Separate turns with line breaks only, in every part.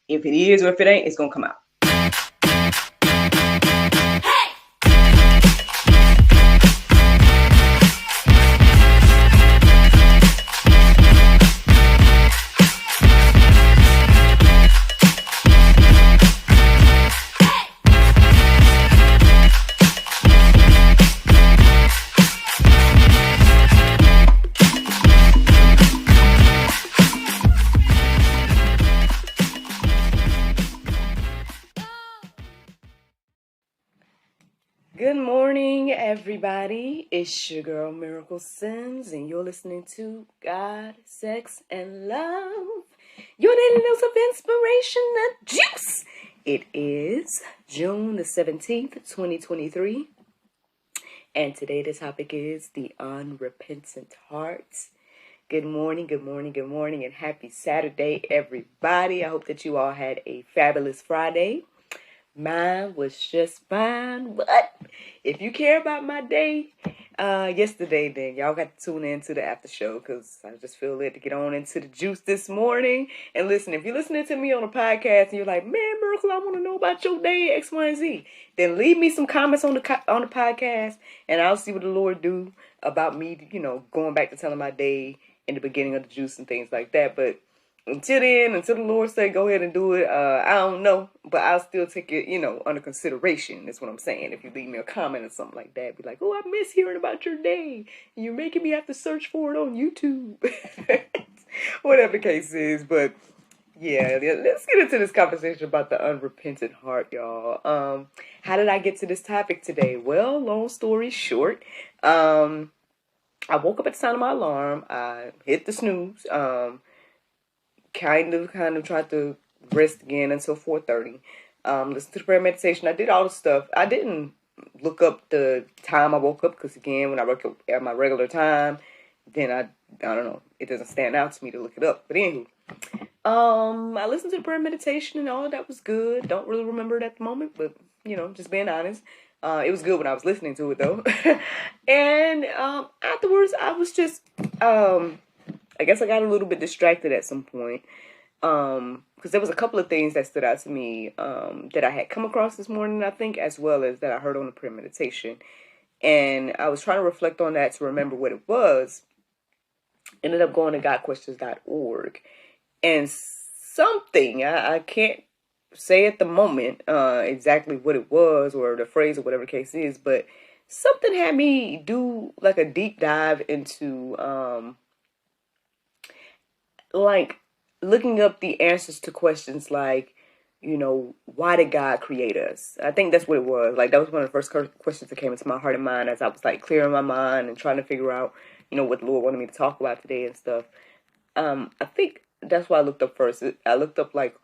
If it is or if it ain't, it's going to come out. Good morning, everybody. It's your girl, Miracle Sims, and you're listening to God, Sex, and Love. Your daily dose of inspiration and juice. It is June the 17th, 2023. And today the topic is the unrepentant heart. Good morning, good morning, good morning, and happy Saturday, everybody. I hope that you all had a fabulous Friday. Mine was just fine, but if you care about my day yesterday, then y'all got to tune in to the after show, because I just feel led to get on into the juice this morning. And listen, if you're listening to me on a podcast and you're like, man, Miracle, I want to know about your day, X, Y, and Z, then leave me some comments on the podcast, and I'll see what the Lord do about me, going back to telling my day in the beginning of the juice and things like that. But until then, until the Lord say go ahead and do it, I don't know, but I'll still take it, under consideration. That's what I'm saying. If you leave me a comment or something like that, be like, oh, I miss hearing about your day. You're making me have to search for it on YouTube. Whatever the case is, but yeah, let's get into this conversation about the unrepentant heart, y'all. How did I get to this topic today? Well, long story short, I woke up at the sound of my alarm. I hit the snooze. Kind of tried to rest again until 4:30. Listen to the prayer meditation. I did all the stuff. I didn't look up the time I woke up, because again, when I woke up at my regular time, then I don't know, it doesn't stand out to me to look it up. But anywho, I listened to the prayer meditation and all of that was good. Don't really remember it at the moment, but just being honest. It was good when I was listening to it though. And afterwards I was just I guess I got a little bit distracted at some point, because there was a couple of things that stood out to me that I had come across this morning, I think, as well as that I heard on the prayer meditation. And I was trying to reflect on that to remember what it was. Ended up going to godquestions.org. And something, I can't say at the moment exactly what it was or the phrase or whatever the case is, but something had me do like a deep dive into like looking up the answers to questions like, why did God create us? I think that's what it was. Like, that was one of the first questions that came into my heart and mind as I was like clearing my mind and trying to figure out, what the Lord wanted me to talk about today and stuff. I think that's what I looked up first. I looked up like,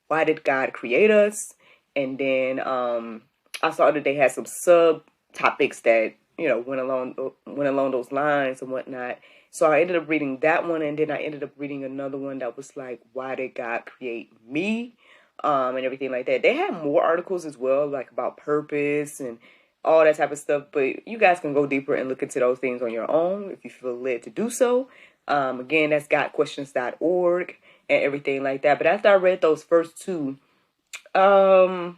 why did God create us? And then I saw that they had some subtopics that, went along those lines and whatnot. So I ended up reading that one, and then I ended up reading another one that was like, why did God create me? And everything like that. They had more articles as well, like about purpose and all that type of stuff. But you guys can go deeper and look into those things on your own if you feel led to do so. Again, that's godquestions.org and everything like that. But after I read those first two, then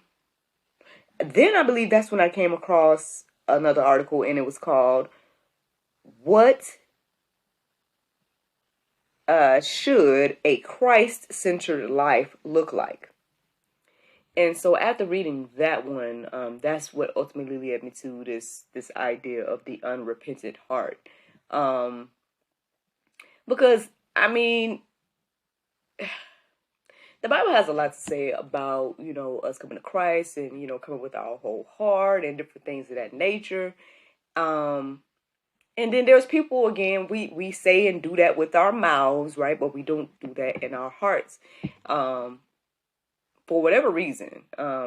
I believe that's when I came across another article, and it was called, What should a Christ-centered life look like? And so after reading that one, that's what ultimately led me to this idea of the unrepentant heart. Because, I mean, the Bible has a lot to say about, us coming to Christ and, coming with our whole heart and different things of that nature. And then there's people, again, we say and do that with our mouths, right? But we don't do that in our hearts. For whatever reason,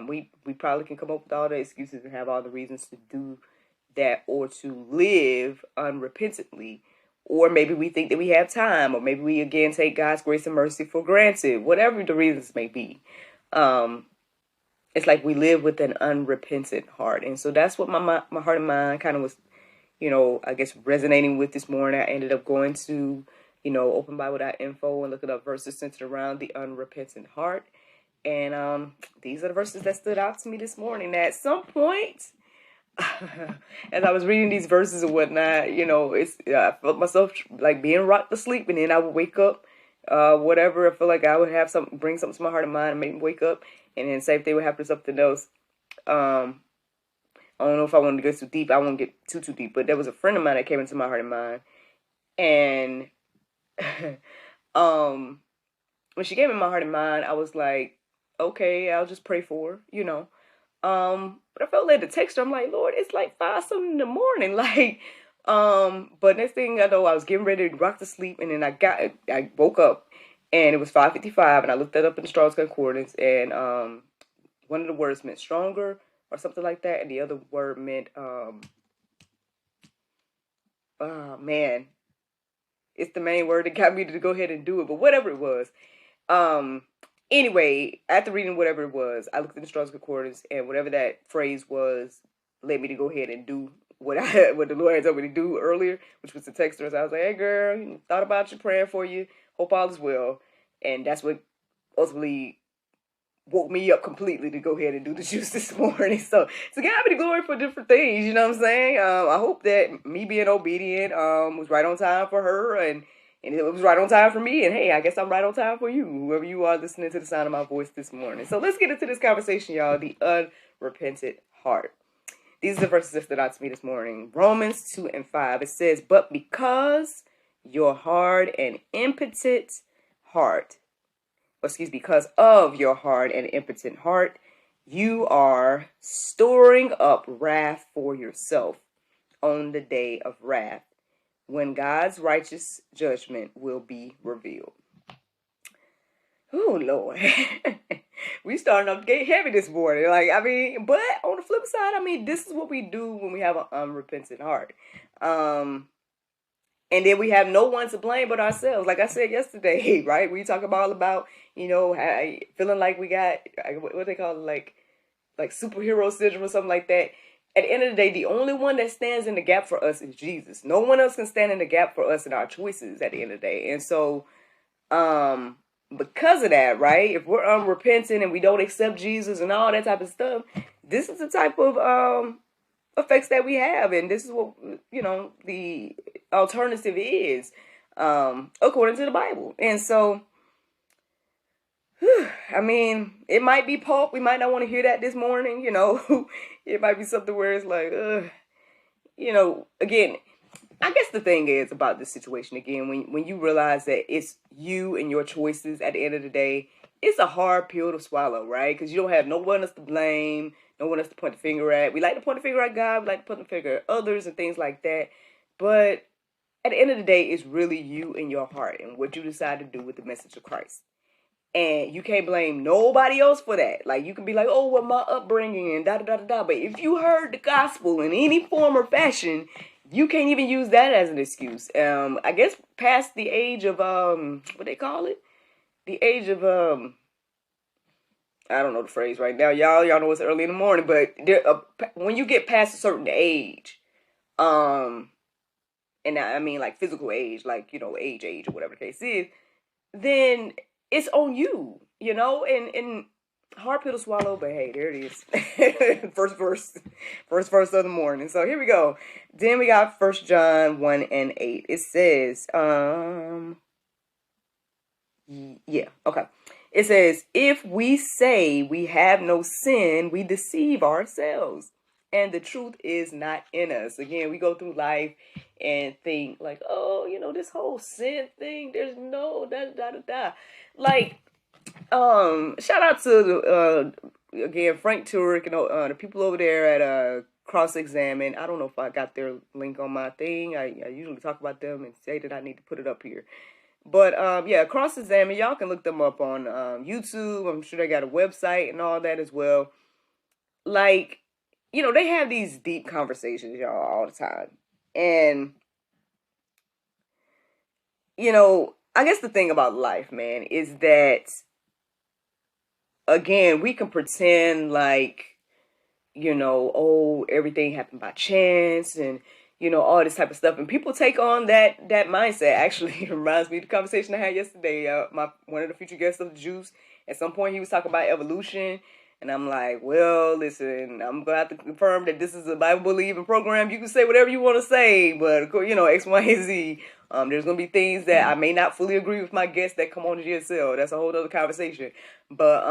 we probably can come up with all the excuses and have all the reasons to do that or to live unrepentantly. Or maybe we think that we have time, or maybe we, again, take God's grace and mercy for granted, whatever the reasons may be. It's like we live with an unrepentant heart. And so that's what my heart and mind kind of was, I guess resonating with this morning. I ended up going to, openbible.info and looking up verses centered around the unrepentant heart. And these are the verses that stood out to me this morning. At some point, as I was reading these verses and whatnot, I felt myself like being rocked to sleep, and then I would wake up, whatever. I feel like I would have bring something to my heart and mind, and make me wake up, and then same thing would happen to something else. I don't know if I want to go too deep. I won't get too deep, but there was a friend of mine that came into my heart and mind, and when she came in my heart and mind, I was like, okay, I'll just pray for her. But I felt led to text her. I'm like, Lord, it's like 5 something in the morning. But next thing I know, I was getting ready to rock to sleep, and then I woke up, and it was 5:55, and I looked that up in the Strong's Concordance, and one of the words meant stronger or something like that, and the other word meant oh man, it's the main word that got me to go ahead and do it, but whatever it was. Anyway, after reading whatever it was, I looked at the Strong's Concordance, and whatever that phrase was led me to go ahead and do what the Lord had told me to do earlier, which was to text her. So I was like, hey girl, thought about you, praying for you, hope all is well. And that's what ultimately woke me up completely to go ahead and do the juice this morning. So God be the glory for different things, you know what I'm saying? I hope that me being obedient was right on time for her, and it was right on time for me. And hey, I guess I'm right on time for you, whoever you are listening to the sound of my voice this morning. So let's get into this conversation, y'all. The unrepentant heart. These are the verses that stood out to me this morning. Romans 2:5. It says, but because your hard and impotent heart, because of your hard and impotent heart, you are storing up wrath for yourself on the day of wrath, when God's righteous judgment will be revealed. Oh, Lord. We starting off to get heavy this morning. But on the flip side, this is what we do when we have an unrepentant heart. And then we have no one to blame but ourselves. Like I said yesterday, right? We talk about, feeling like we got, what they call it, like superhero syndrome or something like that. At the end of the day, the only one that stands in the gap for us is Jesus. No one else can stand in the gap for us in our choices at the end of the day. And so, because of that, right? If we're unrepentant and we don't accept Jesus and all that type of stuff, this is the type of effects that we have, and this is what the alternative is, according to the Bible. And so, it might be pulp. We might not want to hear that this morning. It might be something where it's like, again, I guess the thing is about this situation, again, when you realize that it's you and your choices at the end of the day, it's a hard pill to swallow, right? Because you don't have no one else to blame, no one else to point the finger at. We like to point the finger at God, we like to point the finger at others and things like that. But at the end of the day, it's really you and your heart and what you decide to do with the message of Christ. And you can't blame nobody else for that. Like, you can be like, oh, well, my upbringing and da-da-da-da-da. But if you heard the gospel in any form or fashion, you can't even use that as an excuse. I guess past the age of, what they call it? The age of, I don't know the phrase right now. Y'all know it's early in the morning. But when you get past a certain age, and I mean like physical age, like, age or whatever the case is, then it's on you, and hard pill to swallow, but hey, there it is. First verse of the morning. So here we go. Then we got 1 John 1:8. It says, okay. It says, if we say we have no sin, we deceive ourselves, and the truth is not in us. Again, we go through life and think like, oh, this whole sin thing, there's no da-da-da-da-da. Like, shout out to, again, Frank Turek and the people over there at Cross Examine. I don't know if I got their link on my thing. I usually talk about them and say that I need to put it up here. But, Cross Examine, y'all can look them up on YouTube. I'm sure they got a website and all that as well. Like, they have these deep conversations, y'all, all the time. And, I guess the thing about life, man, is that, again, we can pretend like, oh, everything happened by chance and, all this type of stuff. And people take on that mindset. Actually, it reminds me of the conversation I had yesterday. One of the future guests of the Juice at some point he was talking about evolution. And I'm like, well, listen, I'm going to have to confirm that this is a Bible-believing program. You can say whatever you want to say, but, you know, X, Y, and Z. There's going to be things that I may not fully agree with my guests that come on the GSL. That's a whole other conversation. But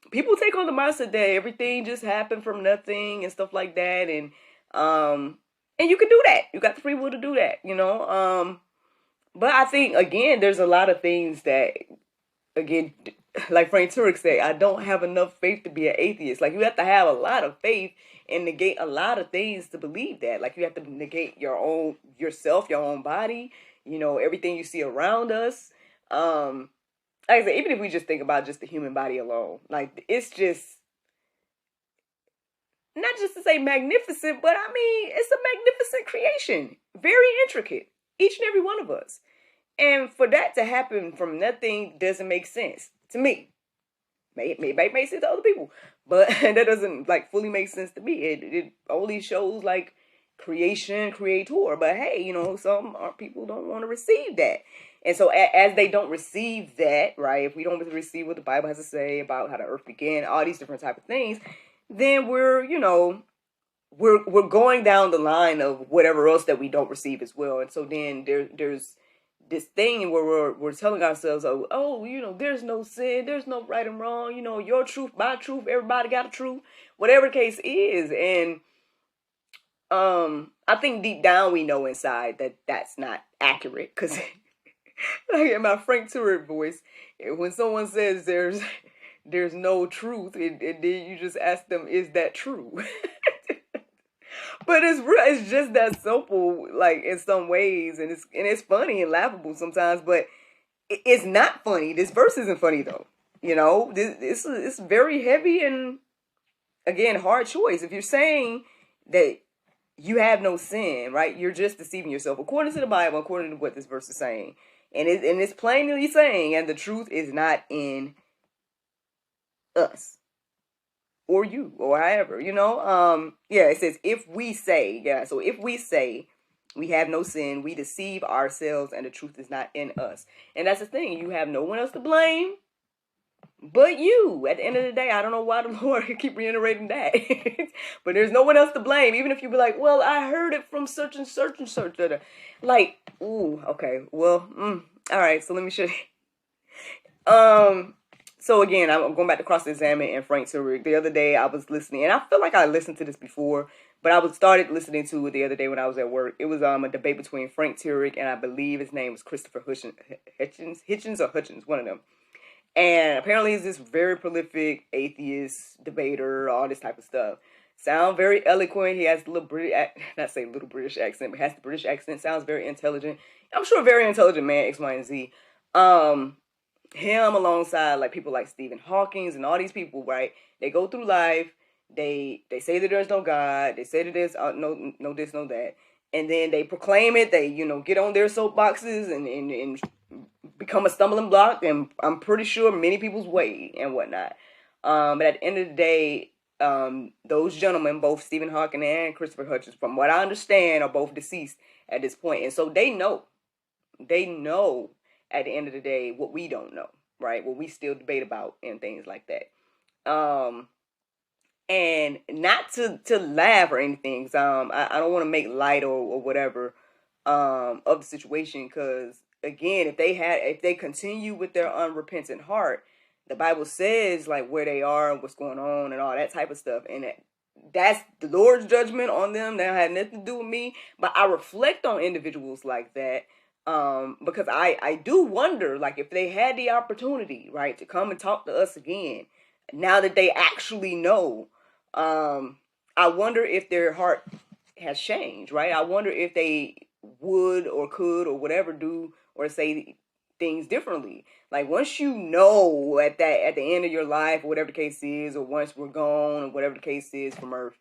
people take on the mindset that everything just happened from nothing and stuff like that. And you can do that. You got the free will to do that, you know. But I think, again, there's a lot of things that, again, like Frank Turek said, I don't have enough faith to be an atheist. Like, you have to have a lot of faith and negate a lot of things to believe that. Like, you have to negate yourself, your own body, you know, everything you see around us. Like I said, even if we just think about just the human body alone, like, it's just, not just to say magnificent, but I mean, it's a magnificent creation. Very intricate. Each and every one of us. And for that to happen from nothing doesn't make sense to me. Maybe it makes sense to other people, but that doesn't like fully make sense to me. It only shows like creator. But hey, you know, some people don't want to receive that. And so as they don't receive that, right, if we don't receive what the Bible has to say about how the earth began, all these different type of things, then we're going down the line of whatever else that we don't receive as well. And so then there's this thing where we're telling ourselves, oh, you know, there's no sin, there's no right and wrong, you know, your truth, my truth, everybody got a truth, whatever the case is. And I think deep down we know inside that that's not accurate, because like in my Frank Turek voice, when someone says there's no truth, and then you just ask them, is that true? But it's just that simple, like in some ways, and it's funny and laughable sometimes, but it's not funny. This verse isn't funny though. You know, it's very heavy and, again, hard choice. If you're saying that you have no sin, right, you're just deceiving yourself according to the Bible, according to what this verse is saying, and it's plainly saying, and the truth is not in us. Or you, or however, you know. It says, if we say, so if we say we have no sin, we deceive ourselves and the truth is not in us. And that's the thing, you have no one else to blame but you. At the end of the day, I don't know why the Lord keep reiterating that. But there's no one else to blame, even if you be like, well, I heard it from such and such and such. Like, ooh, okay, well, all right, so let me show you. So again, I'm going back to cross-examine and Frank Turek. The other day I was listening, and I feel like I listened to this before, but I started listening to it the other day when I was at work. It was a debate between Frank Turek and I believe his name was Christopher Hitchens, one of them. And apparently he's this very prolific atheist debater, all this type of stuff. Sound very eloquent. He has a little British accent, but has the British accent. Sounds very intelligent. I'm sure a very intelligent man, X, Y, and Z. Him alongside like people like Stephen Hawking and all these people, right? They go through life. They say that there's no God. They say that there's no this, no that, and then they proclaim it. They get on their soapboxes and become a stumbling block, and I'm pretty sure many people's way and whatnot. But at the end of the day, those gentlemen, both Stephen Hawking and Christopher Hitchens, from what I understand, are both deceased at this point, and so they know at the end of the day what we don't know, right? What we still debate about and things like that. And not to laugh or anything, because I don't want to make light or whatever of the situation, because again, if they continue with their unrepentant heart, the Bible says like where they are and what's going on and all that type of stuff, and that's the Lord's judgment on them. That had nothing to do with me. But I reflect on individuals like that, because I do wonder, like, if they had the opportunity, right, to come and talk to us again, now that they actually know, I wonder if their heart has changed, right? I wonder if they would or could or whatever do or say things differently. Like, once you know at the end of your life, or whatever the case is, or once we're gone, or whatever the case is from earth,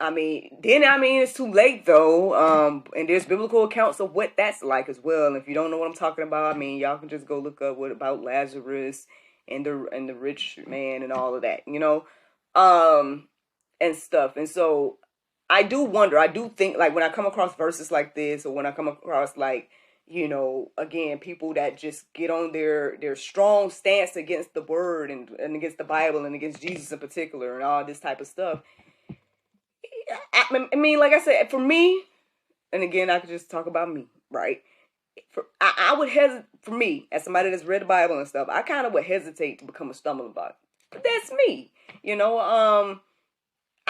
it's too late though. And there's biblical accounts of what that's like as well. And if you don't know what I'm talking about, y'all can just go look up what about Lazarus and the rich man and all of that, and stuff. And so I do wonder, I do think, like, when I come across verses like this, or when I come across, like, again, people that just get on their strong stance against the word and against the Bible and against Jesus in particular and all this type of stuff. I mean, like I said, for me, and again, I could just talk about me, right? I would hesitate, for me, as somebody that's read the Bible and stuff, I kind of would hesitate to become a stumbling block. But that's me,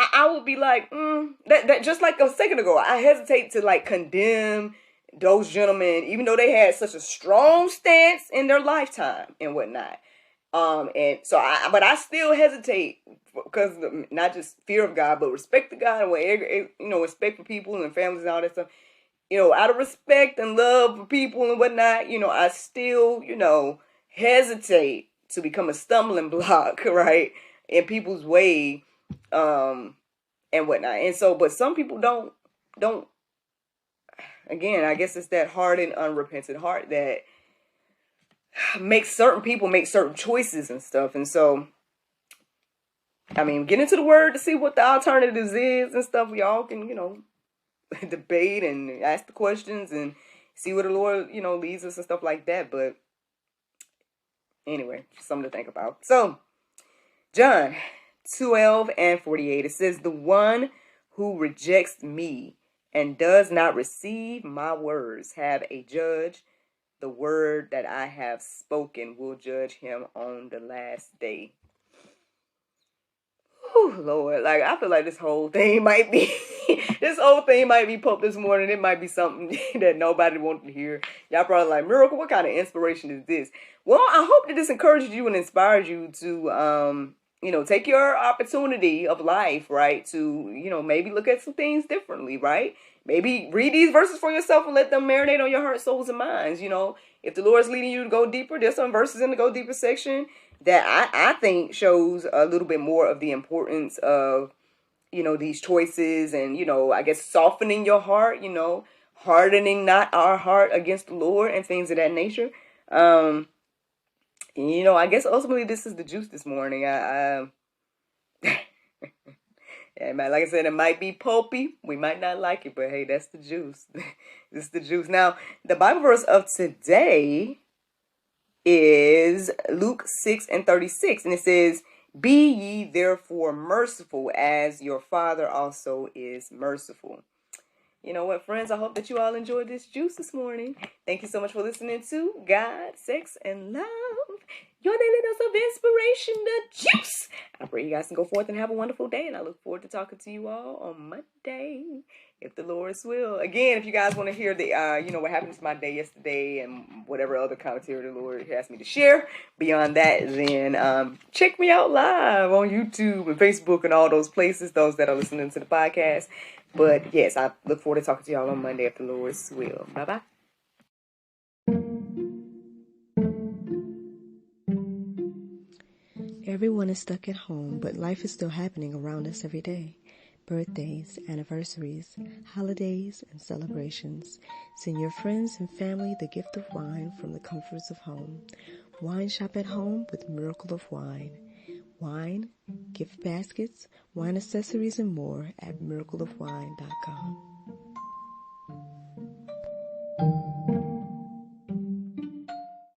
I would be like, that just like a second ago, I hesitate to like condemn those gentlemen, even though they had such a strong stance in their lifetime and whatnot. And so but I still hesitate because not just fear of God, but respect to God and respect for people and families and all that stuff. Out of respect and love for people and whatnot, I still, hesitate to become a stumbling block, right, in people's way, and whatnot. And so, but some people don't, again, I guess it's that hardened, unrepentant heart that makes certain people make certain choices and stuff. And so, I mean, get into the word to see what the alternatives is and stuff. We all can, debate and ask the questions and see where the Lord, leads us and stuff like that. But anyway, something to think about. So, John 12:48, it says, "The one who rejects me and does not receive my words have a judge. The word that I have spoken will judge him on the last day." Whew, Lord, like I feel like this whole thing might be pop this morning. It might be something that nobody wanted to hear. Y'all probably like, Miracle, what kind of inspiration is this? Well, I hope that this encourages you and inspires you to take your opportunity of life, right, to maybe look at some things differently, right? Maybe read these verses for yourself and let them marinate on your heart, souls, and minds. If the Lord's leading you to go deeper, there's some verses in the go deeper section that I think shows a little bit more of the importance of, these choices and, I guess softening your heart, hardening not our heart against the Lord and things of that nature. I guess ultimately this is the juice this morning. Yeah, man, like I said, it might be pulpy. We might not like it, but hey, that's the juice. This is the juice. Now, the Bible verse of today is Luke 6:36, and it says, "Be ye therefore merciful as your Father also is merciful." You know what, friends? I hope that you all enjoyed this juice this morning. Thank you so much for listening to God, Sex, and Love, your daily dose of inspiration, the juice. I pray you guys can go forth and have a wonderful day, and I look forward to talking to you all on Monday, if the Lord's will. Again, if you guys want to hear the, what happened to my day yesterday and whatever other commentary the Lord asked me to share, beyond that, then check me out live on YouTube and Facebook and all those places, those that are listening to the podcast. But yes, I look forward to talking to y'all on Monday if the Lord's will. Bye-bye.
Everyone is stuck at home, but life is still happening around us every day. Birthdays, anniversaries, holidays, and celebrations. Send your friends and family the gift of wine from the comforts of home. Wine shop at home with Miracle of Wine. Wine, gift baskets, wine accessories, and more at miracleofwine.com.